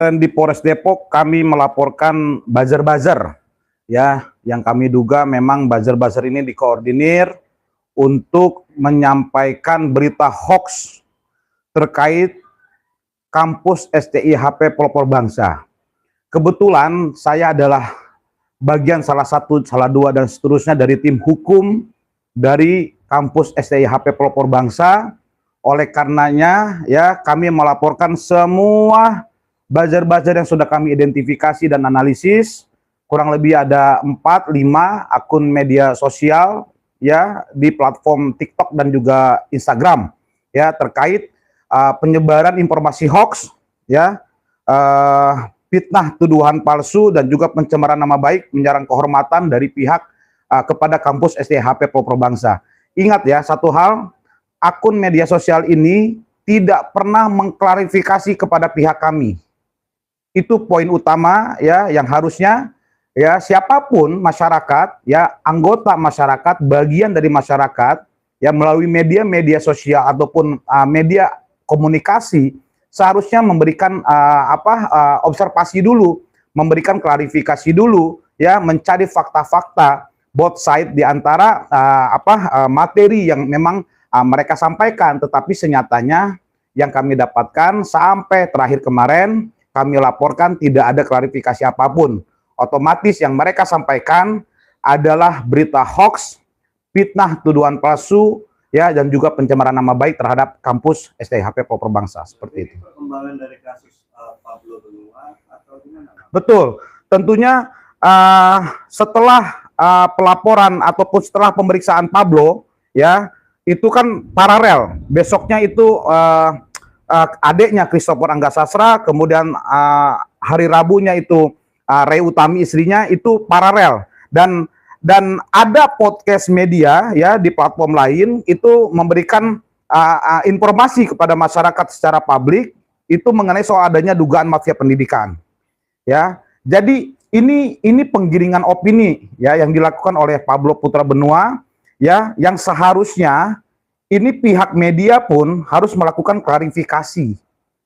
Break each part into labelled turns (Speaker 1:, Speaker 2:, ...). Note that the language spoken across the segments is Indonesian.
Speaker 1: Dan di Polres Depok kami melaporkan buzzer-buzzer ya, yang kami duga memang buzzer-buzzer ini dikoordinir untuk menyampaikan berita hoax terkait kampus STIHP Pelopor Bangsa. Kebetulan saya adalah bagian salah satu, salah dua dan seterusnya dari tim hukum dari kampus STIHP Pelopor Bangsa. Oleh karenanya ya kami melaporkan semua buzzer-buzzer yang sudah kami identifikasi dan analisis, kurang lebih ada 4-5 akun media sosial ya di platform TikTok dan juga Instagram ya terkait penyebaran informasi hoax ya, fitnah, tuduhan palsu dan juga pencemaran nama baik, menyerang kehormatan dari pihak kepada kampus STIHP Pelopor Bangsa. Ingat ya, satu hal, akun media sosial ini tidak pernah mengklarifikasi kepada pihak kami. Itu poin utama ya yang harusnya ya siapapun masyarakat ya, anggota masyarakat, bagian dari masyarakat ya, melalui media-media sosial ataupun media komunikasi seharusnya memberikan observasi dulu, memberikan klarifikasi dulu ya, mencari fakta-fakta both side di antara materi yang memang mereka sampaikan, tetapi senyatanya yang kami dapatkan sampai terakhir kemarin kami laporkan tidak ada klarifikasi apapun. Otomatis yang mereka sampaikan adalah berita hoax, fitnah, tuduhan palsu, ya, dan juga pencemaran nama baik terhadap kampus STIHP Pelopor Bangsa. Seperti itu.
Speaker 2: Perkembangan dari kasus Pablo Benua atau gimana?
Speaker 1: Betul. Tentunya setelah pelaporan ataupun setelah pemeriksaan Pablo, ya, itu kan paralel. Besoknya itu adiknya Christopher Angga Sasra, kemudian hari Rabunya itu Ray Utami istrinya, itu paralel. Dan ada podcast media ya di platform lain itu memberikan informasi kepada masyarakat secara publik itu mengenai soal adanya dugaan mafia pendidikan. Ya. Jadi ini penggiringan opini ya yang dilakukan oleh Pablo Putra Benua ya, yang seharusnya ini pihak media pun harus melakukan klarifikasi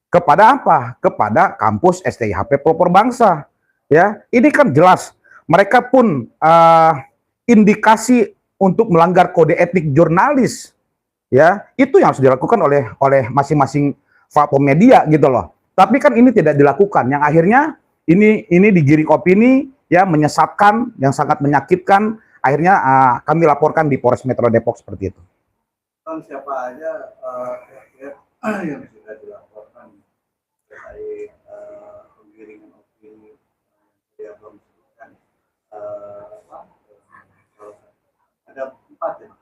Speaker 1: kepada apa? Kepada kampus STIHP Pelopor Bangsa. Ya, ini kan jelas mereka pun indikasi untuk melanggar kode etik jurnalis. Ya, itu yang harus dilakukan oleh masing-masing platform media gitu loh. Tapi kan ini tidak dilakukan, yang akhirnya ini digiring opini ya, menyesatkan, yang sangat menyakitkan. Akhirnya kami laporkan di Polres Metro Depok seperti itu.
Speaker 2: Siapa aja yang sudah dilaporkan terkait penggiringan opini yang belum disebutkan? Ada 4 ya?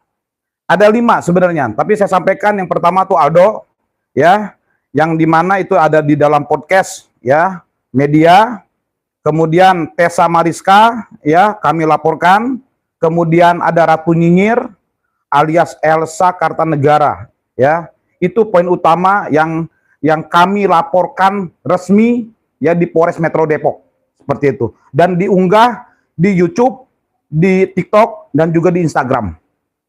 Speaker 1: Ada 5 sebenarnya, tapi saya sampaikan yang pertama tuh Aldo ya, yang dimana itu ada di dalam podcast ya media. Kemudian Tessa Mariska ya kami laporkan. Kemudian ada Ratu Nyinyir alias Elsa Kartanegara ya, itu poin utama yang kami laporkan resmi ya di Polres Metro Depok seperti itu, dan diunggah di YouTube, di TikTok, dan juga di Instagram.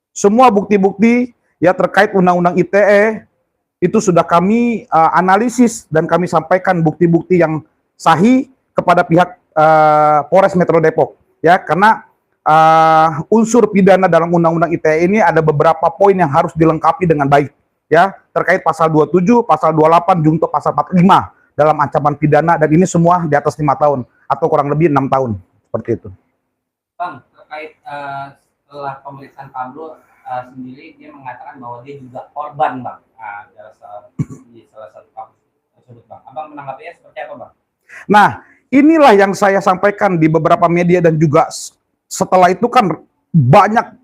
Speaker 1: Semua bukti-bukti ya terkait Undang-Undang ITE itu sudah kami analisis dan kami sampaikan bukti-bukti yang sahih kepada pihak Polres Metro Depok ya, karena unsur pidana dalam Undang-Undang ITE ini ada beberapa poin yang harus dilengkapi dengan baik ya, terkait pasal 27, pasal 28, junto pasal 45 dalam ancaman pidana, dan ini semua di atas 5 tahun atau kurang lebih 6 tahun seperti itu.
Speaker 3: Bang, terkait setelah pemeriksaan Pablo sendiri, dia mengatakan bahwa dia juga korban, Bang, di salah satu kasus tersebut, Bang. Abang menanggapinya seperti apa, Bang?
Speaker 1: Nah, inilah yang saya sampaikan di beberapa media, dan juga setelah itu kan banyak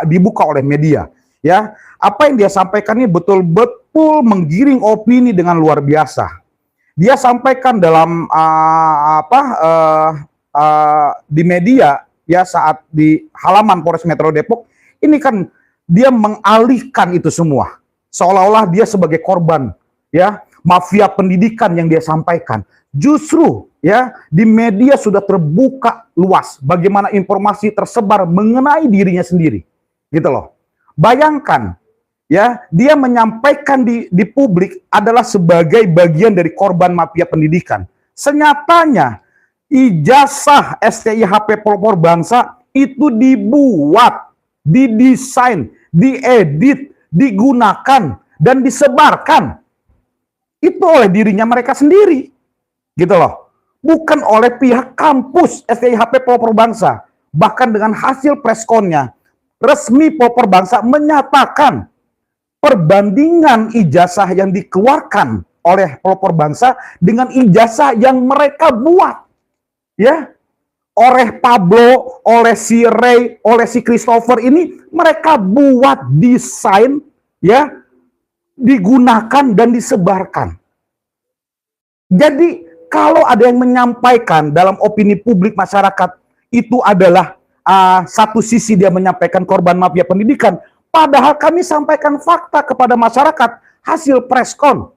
Speaker 1: dibuka oleh media ya. Apa yang dia sampaikan ini betul-betul menggiring opini dengan luar biasa. Dia sampaikan dalam di media ya, saat di halaman Polres Metro Depok ini kan dia mengalihkan itu semua seolah-olah dia sebagai korban ya mafia pendidikan yang dia sampaikan. Justru ya di media sudah terbuka luas bagaimana informasi tersebar mengenai dirinya sendiri gitu loh. Bayangkan Ya, dia menyampaikan di publik adalah sebagai bagian dari korban mafia pendidikan. Senyatanya ijazah STIHP pelopor bangsa itu dibuat, didesain, diedit, digunakan dan disebarkan itu oleh dirinya mereka sendiri, gitu loh. Bukan oleh pihak kampus STIHP pelopor bangsa. Bahkan dengan hasil preskonnya, resmi pelopor bangsa menyatakan perbandingan ijazah yang dikeluarkan oleh pelopor bangsa dengan ijazah yang mereka buat, ya, oleh Pablo, oleh si Ray, oleh si Christopher ini mereka buat desain, ya, digunakan dan disebarkan. Jadi kalau ada yang menyampaikan dalam opini publik masyarakat itu adalah satu sisi dia menyampaikan korban mafia pendidikan, padahal kami sampaikan fakta kepada masyarakat hasil preskon.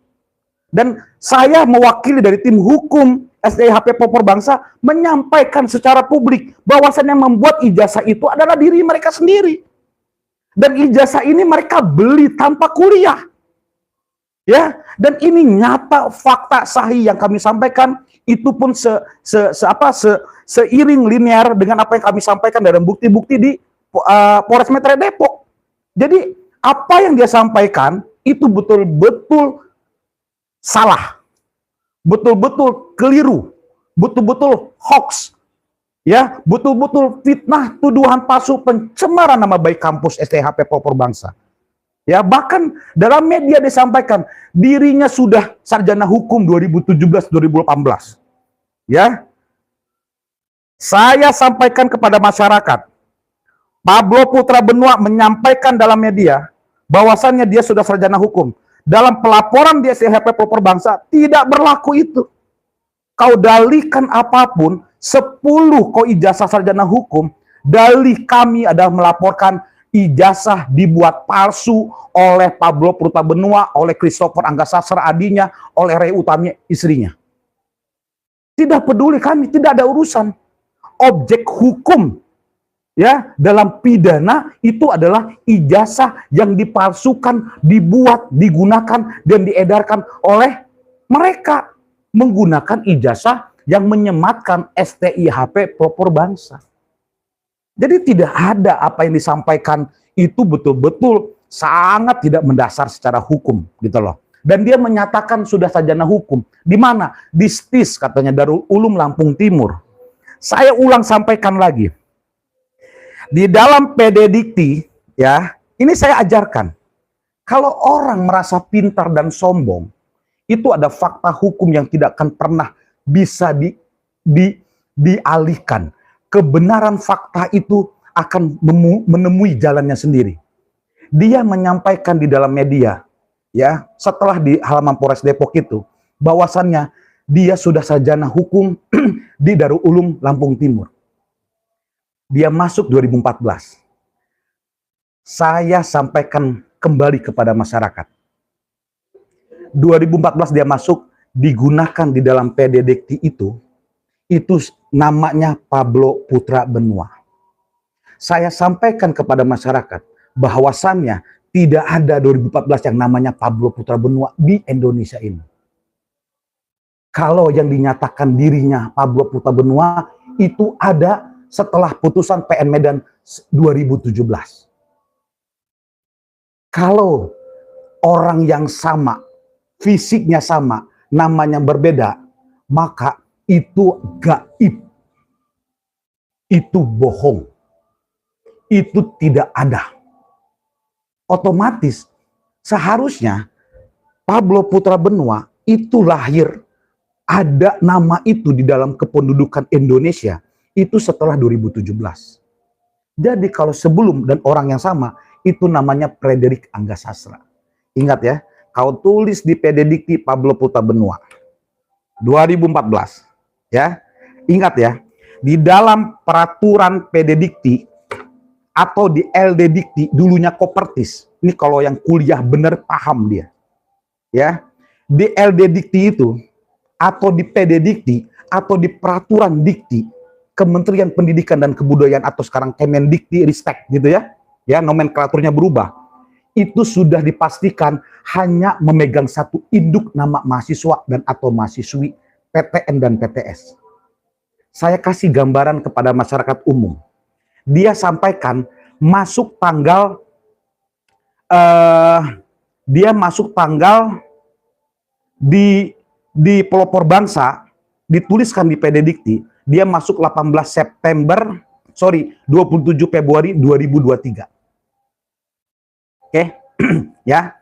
Speaker 1: Dan saya mewakili dari tim hukum STIHP pelopor bangsa menyampaikan secara publik bahwasannya membuat ijazah itu adalah diri mereka sendiri. Dan ijazah ini mereka beli tanpa kuliah. Ya, dan ini nyata fakta sahih yang kami sampaikan itu pun seiring linear dengan apa yang kami sampaikan dalam bukti-bukti di Polres Metro Depok. Jadi apa yang dia sampaikan itu betul-betul salah, betul-betul keliru, betul-betul hoax, ya, betul-betul fitnah, tuduhan palsu, pencemaran nama baik kampus STIHP pelopor bangsa. Ya, bahkan dalam media disampaikan dirinya sudah sarjana hukum 2017-2018. Ya. Saya sampaikan kepada masyarakat, Pablo Putra Benua menyampaikan dalam media bahwasannya dia sudah sarjana hukum. Dalam pelaporan di STIHP pelopor bangsa tidak berlaku itu. Kau dalihkan apapun, 10 kau ijazah sarjana hukum, dalih kami adalah melaporkan ijazah dibuat palsu oleh Pablo Putra Benua, oleh Christopher Anggasastra adinya, oleh Ray Utami istrinya. Tidak peduli kami, tidak ada urusan. Objek hukum, ya, dalam pidana itu adalah ijazah yang dipalsukan, dibuat, digunakan dan diedarkan oleh mereka menggunakan ijazah yang menyematkan STIHP pelopor bangsa. Jadi tidak ada apa yang disampaikan itu betul-betul sangat tidak mendasar secara hukum, gitu loh. Dan dia menyatakan sudah sarjana hukum. Di mana? Di STIS katanya, Darul Ulum Lampung Timur. Saya ulang sampaikan lagi. Di dalam PD Dikti, ya, ini saya ajarkan. Kalau orang merasa pintar dan sombong, itu ada fakta hukum yang tidak akan pernah bisa dialihkan. Kebenaran fakta itu akan menemui jalannya sendiri. Dia menyampaikan di dalam media, ya, setelah di halaman Polres Depok itu, bahwasannya dia sudah sarjana hukum di Darul Ulum Lampung Timur. Dia masuk 2014. Saya sampaikan kembali kepada masyarakat. 2014 dia masuk, digunakan di dalam PD Dikti itu namanya Pablo Putra Benua. Saya sampaikan kepada masyarakat bahwasannya tidak ada 2014 yang namanya Pablo Putra Benua di Indonesia ini. Kalau yang dinyatakan dirinya Pablo Putra Benua itu ada setelah putusan PN Medan 2017. Kalau orang yang sama, fisiknya sama, namanya berbeda, maka itu gaib. Itu bohong. Itu tidak ada. Otomatis seharusnya Pablo Putra Benua itu lahir, ada nama itu di dalam kependudukan Indonesia itu setelah 2017. Jadi kalau sebelum dan orang yang sama itu namanya Frederick Anggasastra. Ingat ya, kau tulis di PD Dikti Pablo Putra Benua 2014 ya. Ingat ya, di dalam peraturan PD Dikti atau di LD Dikti dulunya Kopertis. Ini kalau yang kuliah bener paham dia. Ya. Di LD Dikti itu atau di PD Dikti atau di peraturan Dikti Kementerian Pendidikan dan Kebudayaan atau sekarang Kemendikti Ristek gitu ya. Ya, nomenklaturnya berubah. itu sudah dipastikan hanya memegang satu induk nama mahasiswa dan atau mahasiswi, PTN dan PTS. Saya kasih gambaran kepada masyarakat umum. Dia sampaikan masuk tanggal di pelopor bangsa, dituliskan di PD Dikti, dia masuk 27 Februari 2023. Oke, ya.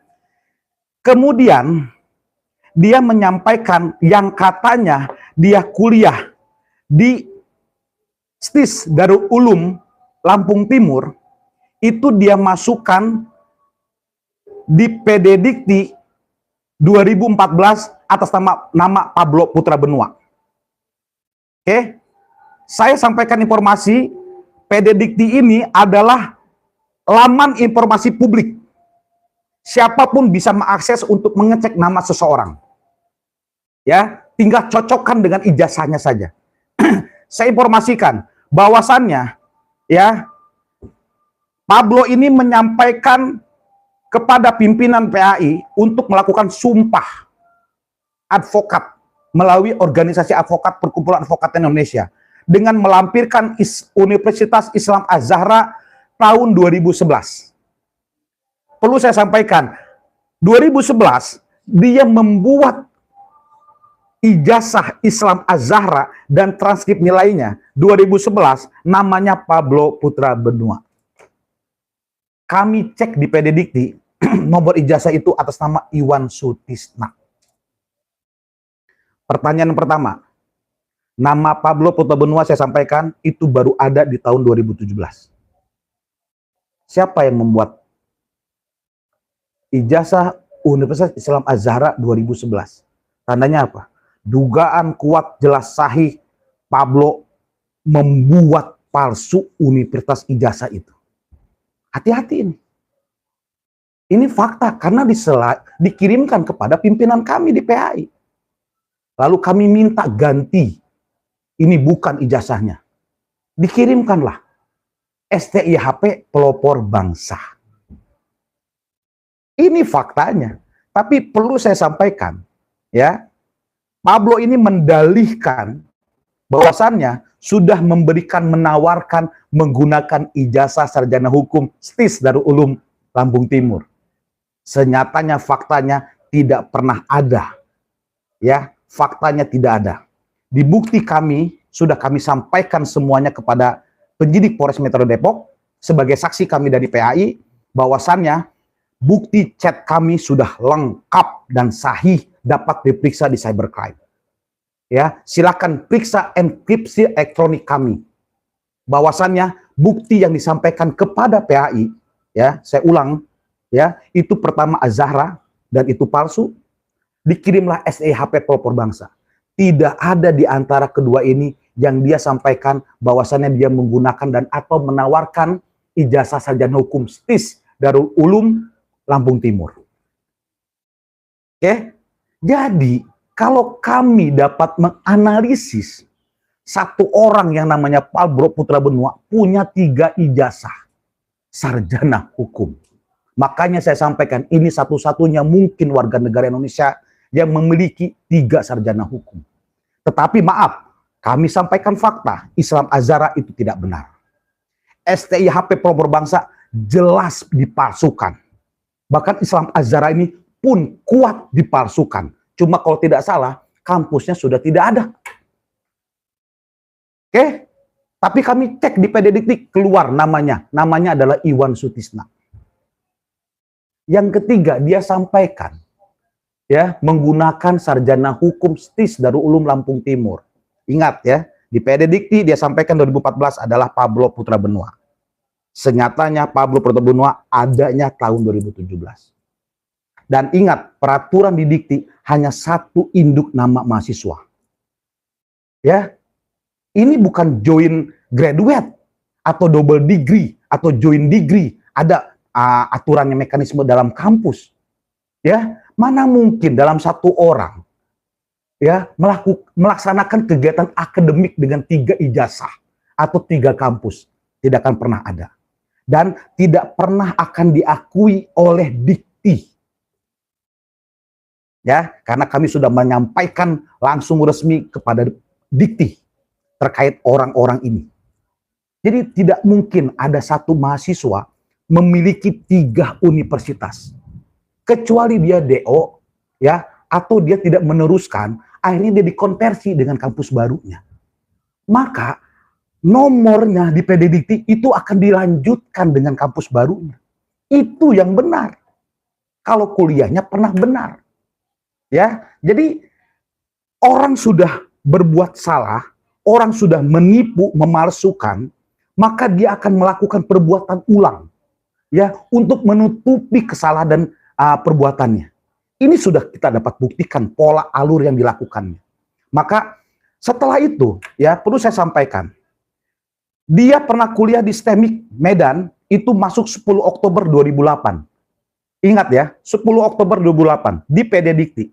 Speaker 1: Kemudian dia menyampaikan yang katanya dia kuliah di STIS Darul Ulum Lampung Timur, itu dia masukkan di PD Dikti 2014 atas nama Pablo Putra Benua. Oke, saya sampaikan informasi, PD Dikti ini adalah laman informasi publik. Siapapun bisa mengakses untuk mengecek nama seseorang. Ya, tinggal cocokkan dengan ijazahnya saja. Saya informasikan bahwasannya ya, Pablo ini menyampaikan kepada pimpinan PAI untuk melakukan sumpah advokat melalui organisasi advokat Perkumpulan Advokat Indonesia dengan melampirkan Universitas Islam Az-Zahra tahun 2011. Perlu saya sampaikan, 2011 dia membuat ijazah Islam Az-Zahra dan transkrip nilainya 2011 namanya Pablo Putra Benua. Kami cek di PD Dikti, nomor ijazah itu atas nama Iwan Sutisna. Pertanyaan pertama, nama Pablo Putra Benua saya sampaikan itu baru ada di tahun 2017. Siapa yang membuat ijazah Universitas Islam Az-Zahra 2011? Tandanya apa? Dugaan kuat jelas sahih Pablo membuat palsu universitas ijazah itu. Hati-hati ini. Ini fakta karena dikirimkan kepada pimpinan kami di PAI. Lalu kami minta ganti. Ini bukan ijazahnya. Dikirimkanlah STIHP pelopor bangsa. Ini faktanya. Tapi perlu saya sampaikan, ya, Pablo ini mendalihkan bahwasannya sudah menawarkan menggunakan ijazah sarjana hukum STIS Darul Ulum Lampung Timur. Senyatanya faktanya tidak pernah ada. Ya, faktanya tidak ada. Di bukti kami sudah kami sampaikan semuanya kepada penyidik Polres Metro Depok sebagai saksi kami dari PAI bahwasannya bukti chat kami sudah lengkap dan sahih dapat diperiksa di cybercrime. Ya, silakan periksa enkripsi elektronik kami. Bahwasannya bukti yang disampaikan kepada PAI, ya, saya ulang, ya, itu pertama Az-Zahra dan itu palsu. Dikirimlah STIHP pelopor bangsa. Tidak ada di antara kedua ini yang dia sampaikan bahwasannya dia menggunakan dan atau menawarkan ijazah sarjana hukum STIS Darul Ulum Lampung Timur. Oke, jadi kalau kami dapat menganalisis satu orang yang namanya Pablo Putra Benua punya 3 ijazah sarjana hukum. Makanya saya sampaikan ini satu-satunya mungkin warga negara Indonesia yang memiliki 3 sarjana hukum. Tetapi maaf, kami sampaikan fakta, Islam Az-Zahra itu tidak benar. STIHP pelopor bangsa jelas dipalsukan. Bahkan Islam Az-Zahra ini pun kuat dipalsukan. Cuma kalau tidak salah, kampusnya sudah tidak ada. Oke? Tapi kami cek di PD Dikti, keluar namanya. Namanya adalah Iwan Sutisna. Yang ketiga, dia sampaikan ya menggunakan sarjana hukum STIS Darul Ulum Lampung Timur. Ingat ya, di PD Dikti dia sampaikan 2014 adalah Pablo Putra Benua. Senyatanya Pablo Putra Benua adanya tahun 2017. Dan ingat, peraturan di Dikti hanya satu induk nama mahasiswa. Ya, ini bukan join graduate atau double degree atau join degree. Ada aturannya, mekanisme dalam kampus. Ya, mana mungkin dalam satu orang ya melaksanakan kegiatan akademik dengan 3 ijazah atau 3 kampus? Tidak akan pernah ada. dan tidak pernah akan diakui oleh Dikti. Ya, karena kami sudah menyampaikan langsung resmi kepada Dikti terkait orang-orang ini. Jadi tidak mungkin ada satu mahasiswa memiliki 3 universitas. Kecuali dia DO, ya, atau dia tidak meneruskan, akhirnya dia dikonversi dengan kampus barunya. Maka nomornya di PD Dikti itu akan dilanjutkan dengan kampus barunya. Itu yang benar. Kalau kuliahnya pernah benar. Ya, jadi orang sudah berbuat salah, orang sudah menipu, memalsukan, maka dia akan melakukan perbuatan ulang, ya, untuk menutupi kesalahan dan perbuatannya. Ini sudah kita dapat buktikan pola alur yang dilakukannya. Maka setelah itu, ya, perlu saya sampaikan, dia pernah kuliah di STEMIK Medan, itu masuk 10 Oktober 2008. Ingat ya, 10 Oktober 2008 di PD Dikti,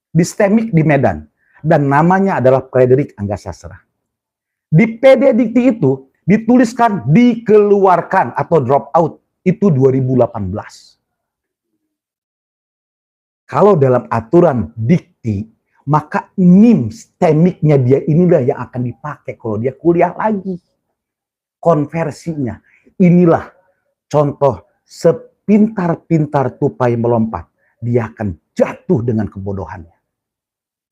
Speaker 1: di STEMIK di Medan, dan namanya adalah Frederick Anggasastra. Di PD Dikti itu dituliskan dikeluarkan atau drop out, itu 2018. Kalau dalam aturan Dikti, maka NIM STEMIK-nya dia inilah yang akan dipakai kalau dia kuliah lagi. Konversinya, inilah contoh sepintar-pintar tupai melompat, dia akan jatuh dengan kebodohannya.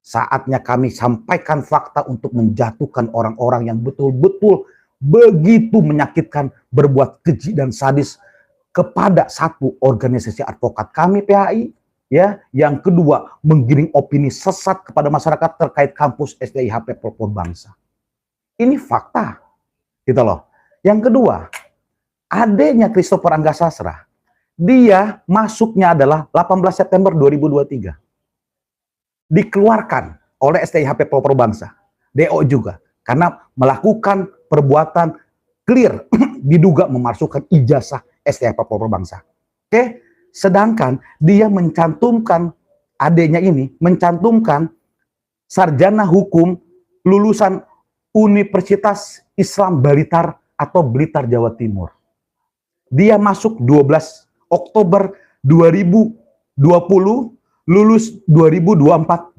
Speaker 1: Saatnya kami sampaikan fakta untuk menjatuhkan orang-orang yang betul-betul begitu menyakitkan, berbuat keji dan sadis kepada satu organisasi advokat kami PHI, ya. Yang kedua, menggiring opini sesat kepada masyarakat terkait kampus STIHP Pelopor Bangsa. Ini fakta, gitu loh. Yang kedua, adiknya Christopher Anggasastra, dia masuknya adalah 18 September 2023. Dikeluarkan oleh STIHP Pelopor Bangsa, DO juga, karena melakukan perbuatan clear, diduga memalsukan ijazah STIHP Pelopor Bangsa. Oke, sedangkan dia mencantumkan, adiknya ini mencantumkan sarjana hukum lulusan Universitas Islam Blitar atau Blitar Jawa Timur. Dia masuk 12 Oktober 2020, lulus 2024-2025.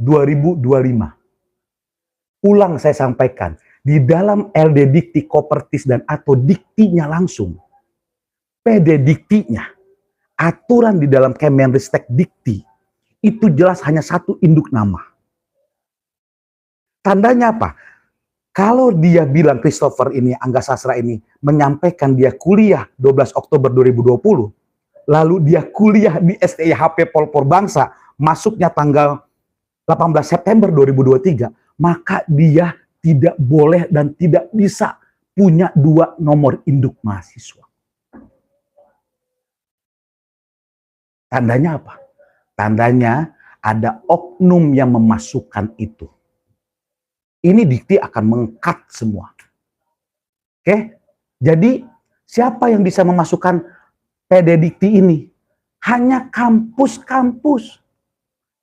Speaker 1: Ulang saya sampaikan, di dalam LD Dikti Kopertis dan atau Diktinya langsung, PD Diktinya, aturan di dalam Kemenristek Dikti, itu jelas hanya satu induk nama. Tandanya apa? Kalau dia bilang Christopher ini, Anggasastra ini, menyampaikan dia kuliah 12 Oktober 2020, lalu dia kuliah di STIHP Pelopor Bangsa, masuknya tanggal 18 September 2023, maka dia tidak boleh dan tidak bisa punya 2 nomor induk mahasiswa. Tandanya apa? Tandanya ada oknum yang memasukkan itu. Ini Dikti akan meng-cut semua. Oke? Jadi siapa yang bisa memasukkan PD Dikti ini? Hanya kampus-kampus.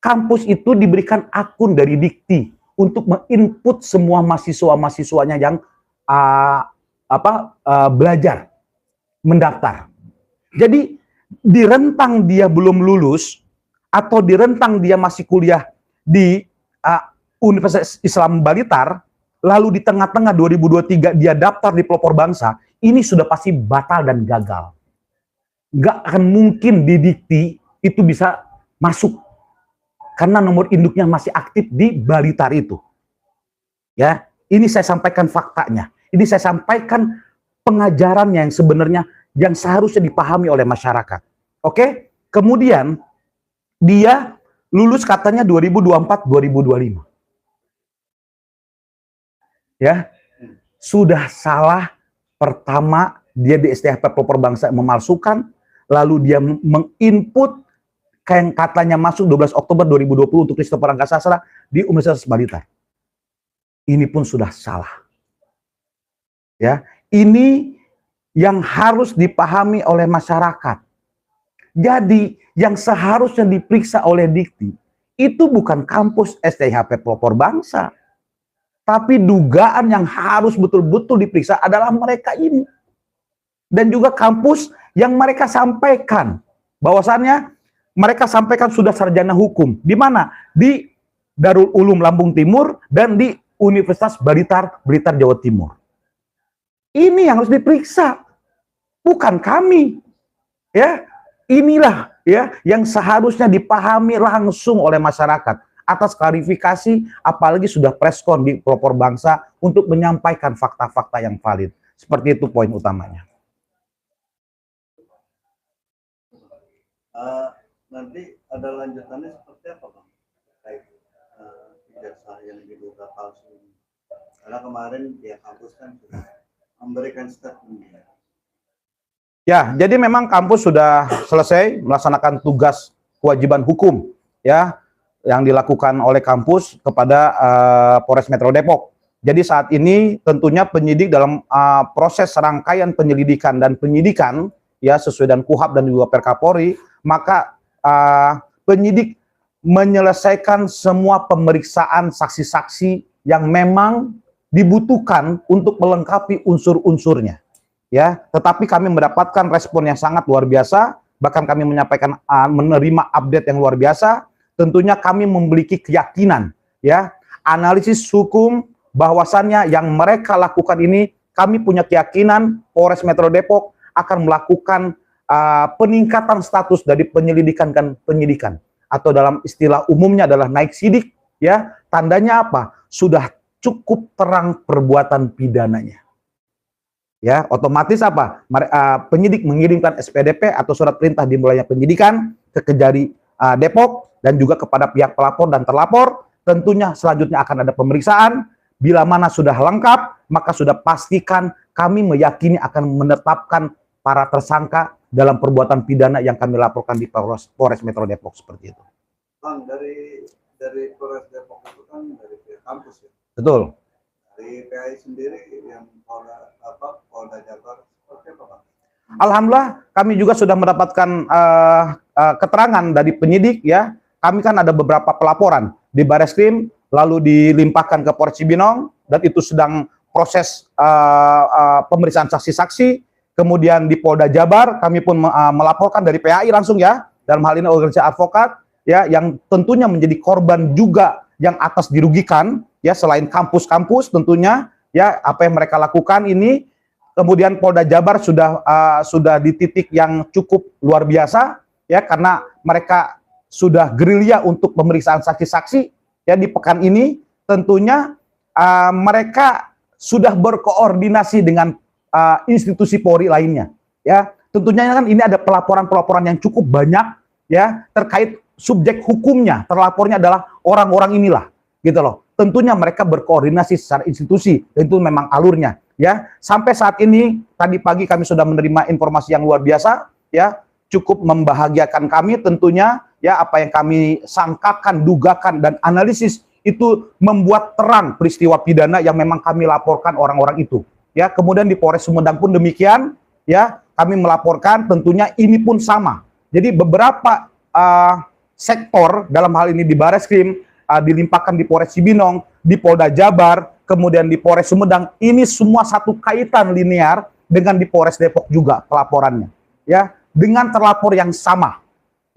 Speaker 1: Kampus itu diberikan akun dari Dikti untuk menginput semua mahasiswa-mahasiswanya yang belajar, mendaftar. Jadi di rentang dia belum lulus atau di rentang dia masih kuliah di Universitas Islam Blitar, lalu di tengah-tengah 2023 dia daftar di Pelopor Bangsa, ini sudah pasti batal dan gagal. Nggak akan mungkin di Dikti itu bisa masuk, karena nomor induknya masih aktif di Blitar itu. Ya, ini saya sampaikan faktanya. Ini saya sampaikan pengajarannya yang sebenarnya yang seharusnya dipahami oleh masyarakat. Oke? Kemudian dia lulus katanya 2024-2025. Ya, sudah salah. Pertama, dia di STIHP Pelopor Bangsa memalsukan, lalu dia menginput yang katanya masuk 12 Oktober 2020 untuk Christopher Anggasastra di Universitas Blitar. Ini pun sudah salah. Ya, ini yang harus dipahami oleh masyarakat. Jadi, yang seharusnya diperiksa oleh Dikti itu bukan kampus STIHP Pelopor Bangsa. Tapi dugaan yang harus betul-betul diperiksa adalah mereka ini. dan juga kampus yang mereka sampaikan bahwasannya mereka sampaikan sudah sarjana hukum. Di mana? Di Darul Ulum Lampung Timur dan di Universitas Blitar Jawa Timur. Ini yang harus diperiksa, bukan kami. Ya, inilah ya yang seharusnya dipahami langsung oleh masyarakat atas klarifikasi, apalagi sudah preskon di pelopor bangsa untuk menyampaikan fakta-fakta yang valid. Seperti itu poin utamanya.
Speaker 2: Nanti ada lanjutannya seperti apa, Bang? Terkait ijazah yang diduga palsu ini. Karena kemarin pihak kampus kan sudah memberikan statement.
Speaker 1: Ya, jadi memang kampus sudah selesai melaksanakan tugas kewajiban hukum ya yang dilakukan oleh kampus kepada Polres Metro Depok. Jadi saat ini tentunya penyidik dalam proses rangkaian penyelidikan dan penyidikan ya sesuai dengan KUHP dan juga Perkapolri, maka penyidik menyelesaikan semua pemeriksaan saksi-saksi yang memang dibutuhkan untuk melengkapi unsur-unsurnya. Ya, tetapi kami mendapatkan respon yang sangat luar biasa, bahkan kami menyampaikan menerima update yang luar biasa. Tentunya kami memiliki keyakinan, ya, analisis hukum bahwasannya yang mereka lakukan ini, kami punya keyakinan Polres Metro Depok akan melakukan peningkatan status dari penyelidikan dan penyidikan, atau dalam istilah umumnya adalah naik sidik, ya. Tandanya apa? Sudah cukup terang perbuatan pidananya. Ya, otomatis apa? Penyidik mengirimkan SPDP atau surat perintah dimulainya penyidikan ke Kejari Depok dan juga kepada pihak pelapor dan terlapor. Tentunya selanjutnya akan ada pemeriksaan. Bila mana sudah lengkap, maka sudah pastikan kami meyakini akan menetapkan para tersangka dalam perbuatan pidana yang kami laporkan di Polres Metro Depok seperti itu.
Speaker 2: Bang, dari Polres Depok itu kan dari pihak kampus ya.
Speaker 1: Betul.
Speaker 2: Dari PAI sendiri yang Polda Jabar seperti apa, Bang?
Speaker 1: Alhamdulillah kami juga sudah mendapatkan keterangan dari penyidik ya. Kami kan ada beberapa pelaporan di Bareskrim lalu dilimpahkan ke Polres Cibinong dan itu sedang proses pemeriksaan saksi-saksi. Kemudian di Polda Jabar kami pun melaporkan dari PAI langsung ya. Dalam hal ini organisasi advokat ya yang tentunya menjadi korban juga yang atas dirugikan ya selain kampus-kampus tentunya ya apa yang mereka lakukan ini. Kemudian Polda Jabar sudah di titik yang cukup luar biasa ya karena mereka sudah gerilya untuk pemeriksaan saksi-saksi ya di pekan ini. Tentunya mereka sudah berkoordinasi dengan institusi Polri lainnya ya. Tentunya kan ini ada pelaporan-pelaporan yang cukup banyak ya terkait subjek hukumnya, terlapornya adalah orang-orang inilah gitu loh. Tentunya mereka berkoordinasi secara institusi dan itu memang alurnya ya. Sampai saat ini tadi pagi kami sudah menerima informasi yang luar biasa ya, cukup membahagiakan kami tentunya ya. Apa yang kami sangkakan, dugakan dan analisis itu membuat terang peristiwa pidana yang memang kami laporkan orang-orang itu ya. Kemudian di Polres Sumedang pun demikian ya, kami melaporkan tentunya ini pun sama. Jadi beberapa sektor dalam hal ini di Bareskrim dilimpahkan di Polres Cibinong, di Polda Jabar, kemudian di Polres Sumedang. Ini semua satu kaitan linear dengan di Polres Depok juga pelaporannya ya, dengan terlapor yang sama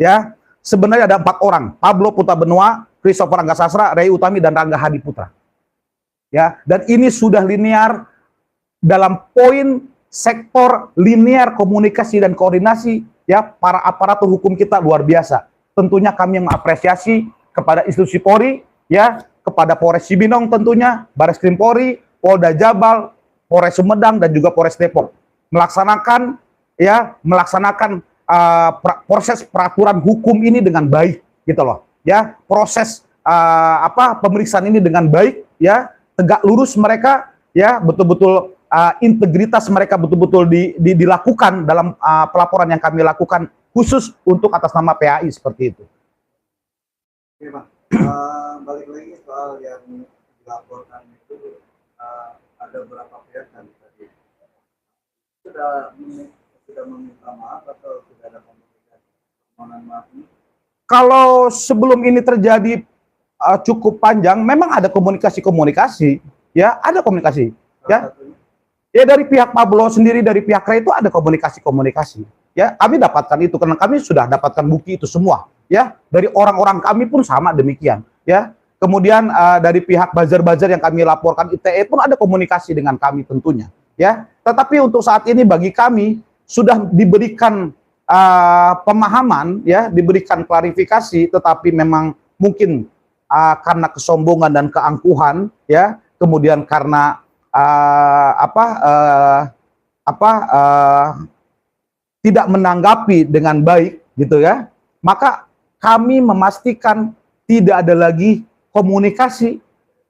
Speaker 1: ya. Sebenarnya ada 4 orang, Pablo Putra Benua, Christopher Angga Sasra, Ray Utami dan Rangga Hadi Putra ya. Dan ini sudah linear dalam poin sektor linear komunikasi dan koordinasi ya. Para aparatur hukum kita luar biasa. Tentunya kami mengapresiasi kepada institusi Polri ya, kepada Polres Cibinong tentunya, Bareskrim Polri, Polda Jabar, Polres Sumedang dan juga Polres Depok melaksanakan proses peraturan hukum ini dengan baik gitu loh ya. Proses pemeriksaan ini dengan baik ya, tegak lurus mereka ya, betul-betul integritas mereka betul-betul dilakukan dalam pelaporan yang kami lakukan khusus untuk atas nama PAI seperti itu.
Speaker 2: Oke, Bang. Balik lagi soal yang dilaporkan itu, ada berapa pihak kan tadi sudah meminta maaf atau sudah ada komunikasi permohonan maaf ini?
Speaker 1: Kalau sebelum ini terjadi cukup panjang, memang ada komunikasi ya, ada komunikasi ya. Ya dari pihak Pablo sendiri, dari pihak Ray itu ada komunikasi-komunikasi. Ya, kami dapatkan itu karena kami sudah dapatkan bukti itu semua. Ya, dari orang-orang kami pun sama demikian. Ya, kemudian dari pihak buzzer-buzzer yang kami laporkan ITE pun ada komunikasi dengan kami tentunya. Ya, tetapi untuk saat ini bagi kami sudah diberikan pemahaman, ya, diberikan klarifikasi, tetapi memang mungkin karena kesombongan dan keangkuhan, ya, kemudian karena tidak menanggapi dengan baik, gitu ya, maka kami memastikan tidak ada lagi komunikasi,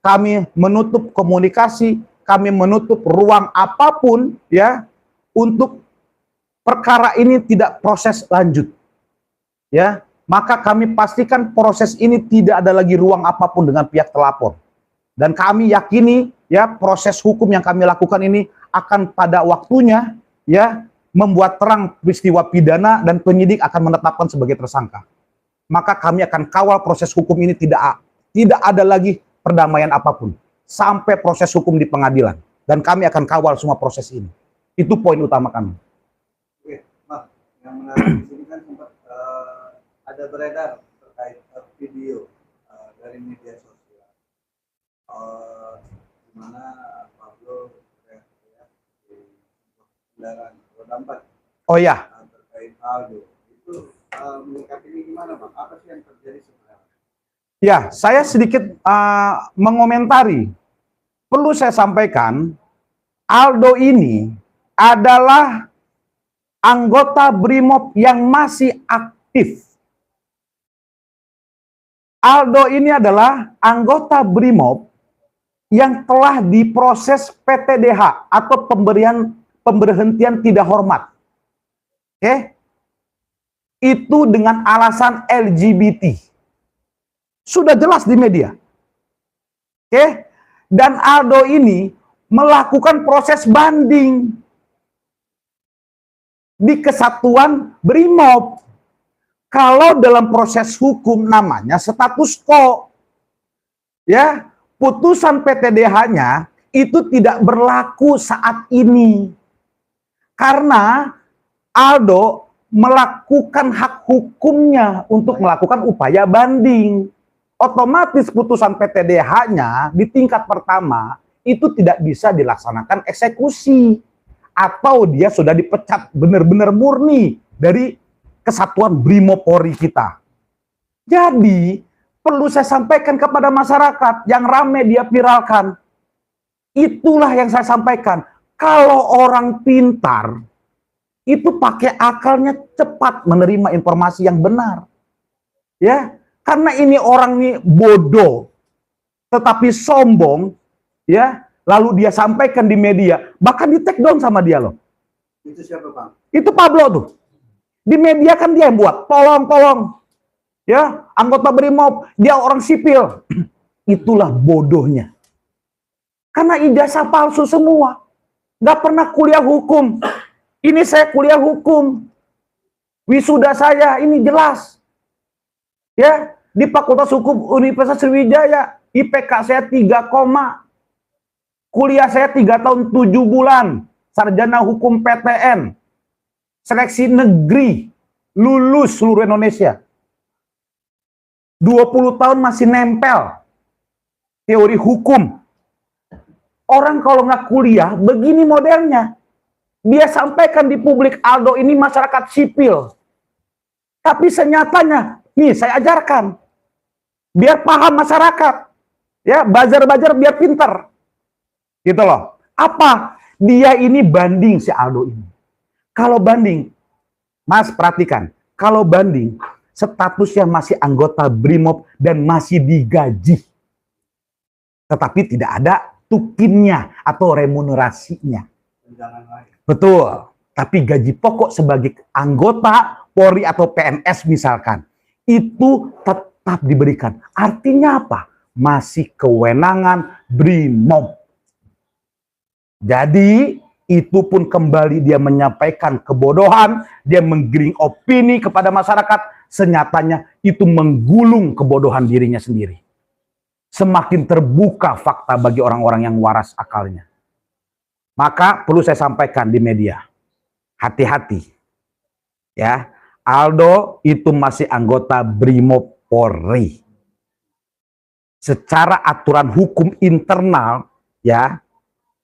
Speaker 1: kami menutup komunikasi, kami menutup ruang apapun, ya, untuk perkara ini tidak proses lanjut, ya, maka kami pastikan proses ini tidak ada lagi ruang apapun dengan pihak terlapor. Dan kami yakini, ya, proses hukum yang kami lakukan ini akan pada waktunya, ya, membuat terang peristiwa pidana dan penyidik akan menetapkan sebagai tersangka. Maka kami akan kawal proses hukum ini, tidak ada lagi perdamaian apapun sampai proses hukum di pengadilan. Dan kami akan kawal semua proses ini. Itu poin utama kami.
Speaker 2: Oke, Bang, yang menarik di sini kan sempat ada beredar terkait video dari media sosial. Di mana Pablo teriak-teriak di kendaraan roda 4.
Speaker 1: Oh ya,
Speaker 2: Terkait Aldo. Itu menyikapi ini gimana, Bang? Apa sih yang terjadi sebenarnya?
Speaker 1: ya, saya sedikit mengomentari. Perlu saya sampaikan, Aldo ini adalah anggota BRIMOB yang masih aktif. Aldo ini adalah anggota BRIMOB yang telah diproses PTDH atau pemberhentian tidak hormat. Oke? Itu dengan alasan LGBT. Sudah jelas di media. Oke? Dan Aldo ini melakukan proses banding di Kesatuan BRIMOB. Kalau dalam proses hukum namanya status quo. Ya, putusan PTDH-nya itu tidak berlaku saat ini. Karena Aldo melakukan hak hukumnya untuk melakukan upaya banding. Otomatis putusan PTDH-nya di tingkat pertama itu tidak bisa dilaksanakan eksekusi. Atau dia sudah dipecat benar-benar murni dari Kesatuan BRIMOB Polri kita. Jadi perlu saya sampaikan kepada masyarakat yang rame dia viralkan. Itulah yang saya sampaikan. Kalau orang pintar, itu pakai akalnya cepat menerima informasi yang benar. Ya, karena ini orang ini bodoh, tetapi sombong, ya, lalu dia sampaikan di media, bahkan di take down sama dia loh.
Speaker 2: Itu siapa, Bang?
Speaker 1: Itu Pablo tuh. Di media kan dia yang buat, tolong. Ya, anggota BRIMOB, dia orang sipil. Itulah bodohnya. Karena ijazah palsu semua. Gak pernah kuliah hukum. Ini saya kuliah hukum. Wisuda saya, ini jelas. Ya, di Fakultas Hukum Universitas Sriwijaya, IPK saya 3, kuliah saya 3 tahun 7 bulan. Sarjana Hukum PTN. Seleksi negeri. Lulus seluruh Indonesia. 20 tahun masih nempel teori hukum. Orang kalau nggak kuliah, begini modelnya. Dia sampaikan di publik, Aldo ini masyarakat sipil. Tapi senyatanya, nih saya ajarkan. Biar paham masyarakat. Ya, buzzer-buzzer biar pinter. Gitu loh. Apa? Dia ini banding si Aldo ini. Kalau banding, Mas perhatikan. Kalau banding, statusnya masih anggota BRIMOB dan masih digaji. Tetapi tidak ada tukinnya atau remunerasinya.
Speaker 2: Jangan lain.
Speaker 1: Betul. Tapi gaji pokok sebagai anggota Polri atau PNS misalkan, itu tetap diberikan. Artinya apa? Masih kewenangan BRIMOB. Jadi itu pun kembali dia menyampaikan kebodohan, dia menggiring opini kepada masyarakat, senyatanya itu menggulung kebodohan dirinya sendiri. Semakin terbuka fakta bagi orang-orang yang waras akalnya. Maka perlu saya sampaikan di media, hati-hati ya. Aldo itu masih anggota Brimob Polri. Secara aturan hukum internal ya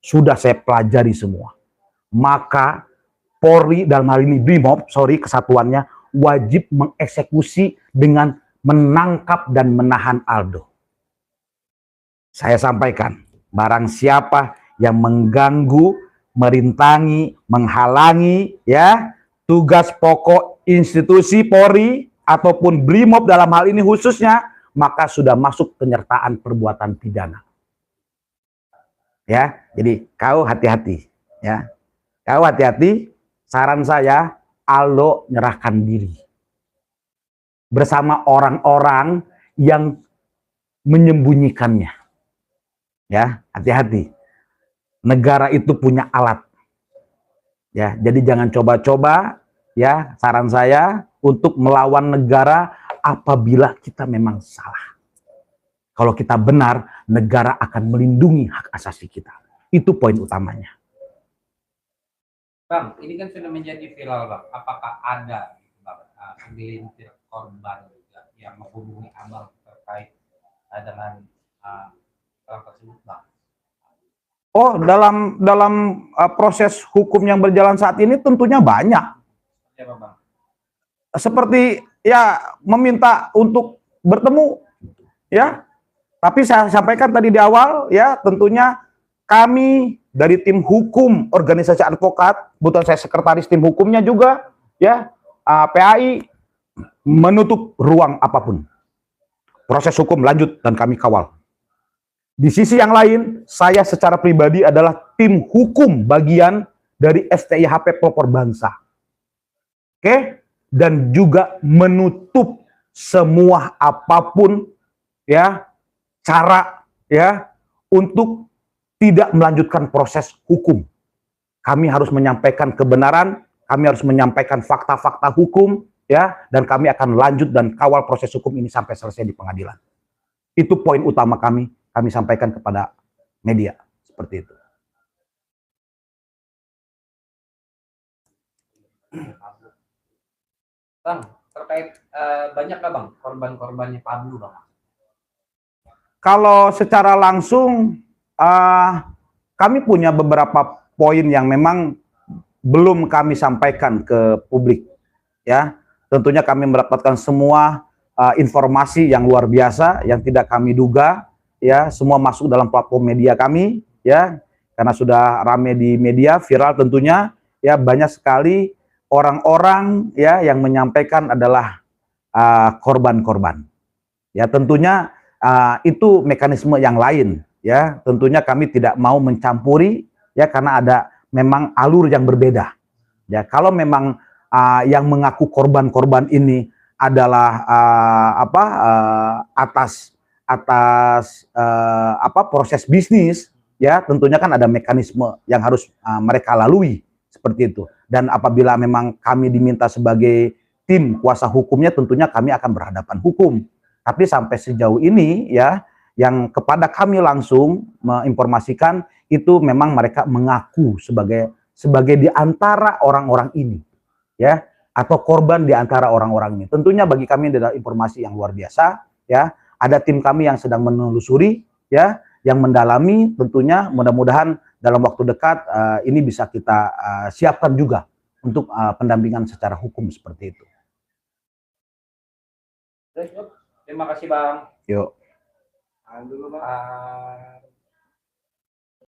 Speaker 1: sudah saya pelajari semua. Maka Polri dalam hal ini Brimob, kesatuannya wajib mengeksekusi dengan menangkap dan menahan Aldo. Saya sampaikan, barang siapa yang mengganggu, merintangi, menghalangi ya tugas pokok institusi Polri ataupun Brimob dalam hal ini khususnya, maka sudah masuk penyertaan perbuatan pidana. Ya, jadi kau hati-hati ya. Kau hati-hati, saran saya Aldo nyerahkan diri bersama orang-orang yang menyembunyikannya. Ya, hati-hati. Negara itu punya alat. Ya, jadi jangan coba-coba ya, saran saya untuk melawan negara apabila kita memang salah. Kalau kita benar, negara akan melindungi hak asasi kita. Itu poin utamanya.
Speaker 3: Bang, ini kan sudah menjadi viral, Bang. Apakah ada segelintir korban juga yang menghubungi Abang terkait dengan hal tersebut, Bang?
Speaker 1: Oh, dalam proses hukum yang berjalan saat ini tentunya banyak.
Speaker 3: Ya, Bang.
Speaker 1: Seperti ya meminta untuk bertemu ya. Tapi saya sampaikan tadi di awal ya, tentunya kami dari tim hukum organisasi advokat, kebetulan saya sekretaris tim hukumnya juga ya, PAI menutup ruang apapun. Proses hukum lanjut dan kami kawal. Di sisi yang lain, saya secara pribadi adalah tim hukum bagian dari STIHP Pelopor Bangsa. Oke? Dan juga menutup semua apapun ya, cara ya untuk tidak melanjutkan proses hukum. Kami harus menyampaikan kebenaran, kami harus menyampaikan fakta-fakta hukum ya, dan kami akan lanjut dan kawal proses hukum ini sampai selesai di pengadilan. Itu poin utama kami sampaikan kepada media seperti itu.
Speaker 3: Bang, terkait banyak nggak, Bang, korban-korbannya Pablo, Bang?
Speaker 1: Kalau secara langsung kami punya beberapa poin yang memang belum kami sampaikan ke publik ya. Tentunya kami mendapatkan semua informasi yang luar biasa yang tidak kami duga ya, semua masuk dalam platform media kami ya, karena sudah rame di media, viral tentunya ya, banyak sekali orang-orang ya yang menyampaikan adalah korban-korban. Ya tentunya itu mekanisme yang lain ya, tentunya kami tidak mau mencampuri ya, karena ada memang alur yang berbeda ya. Kalau memang yang mengaku korban-korban ini adalah atas proses bisnis ya, tentunya kan ada mekanisme yang harus mereka lalui seperti itu. Dan apabila memang kami diminta sebagai tim kuasa hukumnya, tentunya kami akan berhadapan hukum. Tapi sampai sejauh ini ya, yang kepada kami langsung menginformasikan itu memang mereka mengaku sebagai di antara orang-orang ini ya, atau korban di antara orang-orang ini. Tentunya bagi kami adalah informasi yang luar biasa ya. Ada tim kami yang sedang menelusuri ya, yang mendalami, tentunya mudah-mudahan dalam waktu dekat ini bisa kita siapkan juga untuk pendampingan secara hukum seperti itu.
Speaker 3: Terima kasih, Bang.
Speaker 1: Yuk.
Speaker 2: Dulu, Bang.